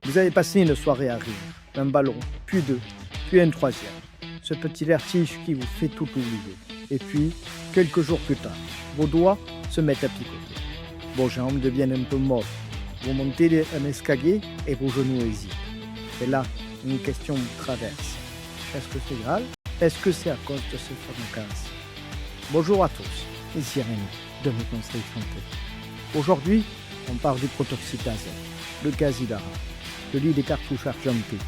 Vous avez passé une soirée à rire, un ballon, puis deux, puis un troisième. Ce petit vertige qui vous fait tout oublier. Et puis, quelques jours plus tard, vos doigts se mettent à picoter. Vos jambes deviennent un peu molles. Vous montez un escalier et vos genoux hésitent. Et là, une question vous traverse. Est-ce que c'est grave? Est-ce que c'est à cause de ce fameux gaz? Bonjour à tous, ici Rémi, de mes conseils santé. Aujourd'hui, on parle du protoxyde d'azote, le gaz hilarant, celui des cartouches argentées,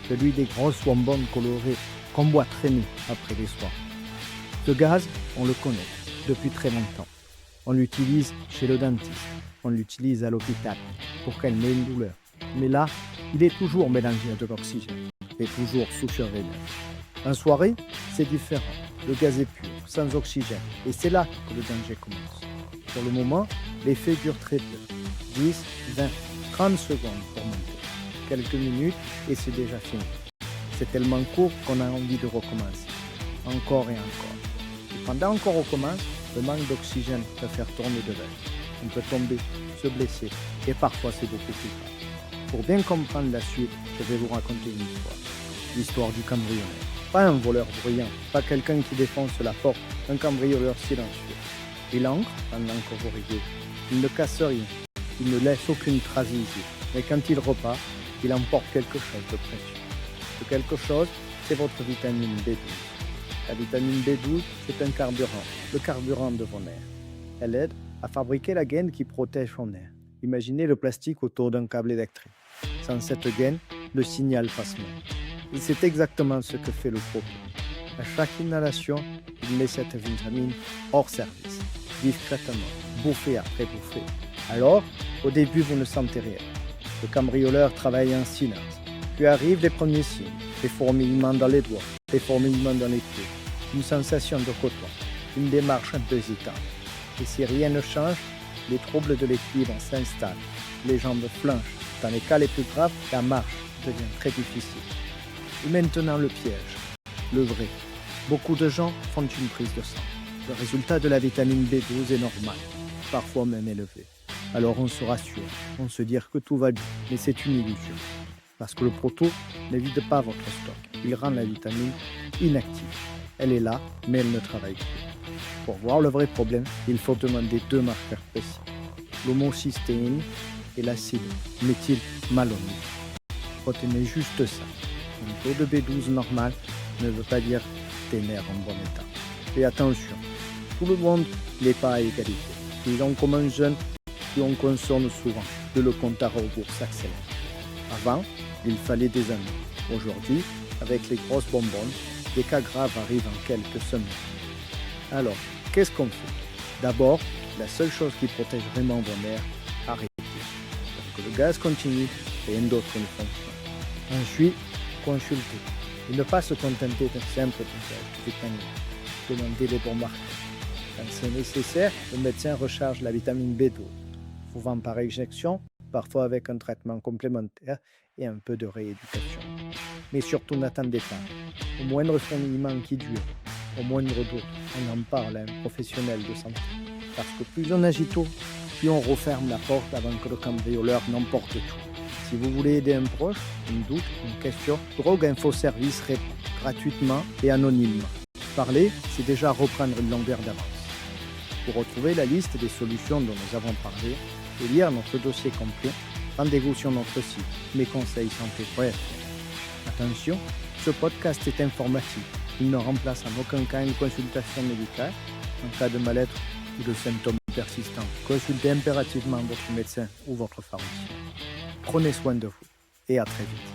celui des grosses bonbonnes colorées qu'on boit traîner après les soirs. Ce gaz, on le connaît depuis très longtemps. On l'utilise chez le dentiste, on l'utilise à l'hôpital pour calmer une douleur. Mais là, il est toujours mélangé à de l'oxygène et toujours sous surveillance. En soirée, c'est différent. Le gaz est pur, sans oxygène, et c'est là que le danger commence. Pour le moment, l'effet dure très peu. 10, 20, 30 secondes pour monter. Quelques minutes et c'est déjà fini. C'est tellement court qu'on a envie de recommencer. Encore et encore. Et pendant qu'on recommence, le manque d'oxygène peut faire tourner de l'œil. On peut tomber, se blesser, et parfois c'est beaucoup plus grave. Pour bien comprendre la suite, je vais vous raconter une histoire. L'histoire du cambrioleur. Pas un voleur bruyant, pas quelqu'un qui défonce la porte, un cambrioleur silencieux. Il entre pendant que vous riez. Il ne casse rien, il ne laisse aucune trace visible. Mais quand il repart, il emporte quelque chose de précieux. Ce quelque chose, c'est votre vitamine B12. La vitamine B12, c'est un carburant, le carburant de vos nerfs. Elle aide à fabriquer la gaine qui protège vos nerfs. Imaginez le plastique autour d'un câble électrique. Sans cette gaine, le signal passe mal. Et c'est exactement ce que fait le propos. À chaque inhalation, il met cette vitamine hors service, discrètement, bouffée après bouffée. Alors, au début, vous ne sentez rien. Le cambrioleur travaille en silence. Puis arrivent les premiers signes, des fourmillements dans les doigts, des fourmillements dans les pieds, une sensation de coton, une démarche un peu hésitante. Et si rien ne change, les troubles de l'équilibre s'installent, les jambes flanchent. Dans les cas les plus graves, la marche devient très difficile. Et maintenant le piège, le vrai. Beaucoup de gens font une prise de sang. Le résultat de la vitamine B12 est normal, parfois même élevé. Alors on se rassure, on se dit que tout va bien, mais c'est une illusion. Parce que le proto ne vide pas votre stock, il rend la vitamine inactive. Elle est là, mais elle ne travaille plus. Pour voir le vrai problème, il faut demander deux marqueurs précis. L'homocystéine et l'acide méthylmalonique. Retenez juste ça. Un taux de B12 normal ne veut pas dire tes nerfs en bon état. Et attention, tout le monde n'est pas à égalité. Les gens comme un jeune qui on consomme souvent, que le compte à rebours s'accélère. Avant, il fallait des années. Aujourd'hui, avec les grosses bonbonnes, des cas graves arrivent en quelques semaines. Alors, qu'est-ce qu'on fait? D'abord, la seule chose qui protège vraiment vos nerfs, arrêtez. Parce que le gaz continue, rien d'autre ne fonctionne. Ensuite, consultez. Et ne pas se contenter d'un simple dosage de vitamine. Demandez les bons marqueurs. Quand c'est nécessaire, le médecin recharge la vitamine B12. Souvent par injection, parfois avec un traitement complémentaire et un peu de rééducation. Mais surtout n'attendez pas. Au moindre fourmillement qui dure, au moindre doute, on en parle à un professionnel de santé. Parce que plus on agit tôt, plus on referme la porte avant que le cambrioleur n'emporte tout. Si vous voulez aider un proche, un doute, une question, Drogue Info Service répond gratuitement et anonymement. Parler, c'est déjà reprendre une longueur d'avance. Pour retrouver la liste des solutions dont nous avons parlé et lire notre dossier complet, rendez-vous sur notre site mesconseilssanté.fr. Attention, ce podcast est informatif. Il ne remplace en aucun cas une consultation médicale. En cas de mal-être ou de symptômes persistants, consultez impérativement votre médecin ou votre pharmacien. Prenez soin de vous et à très vite.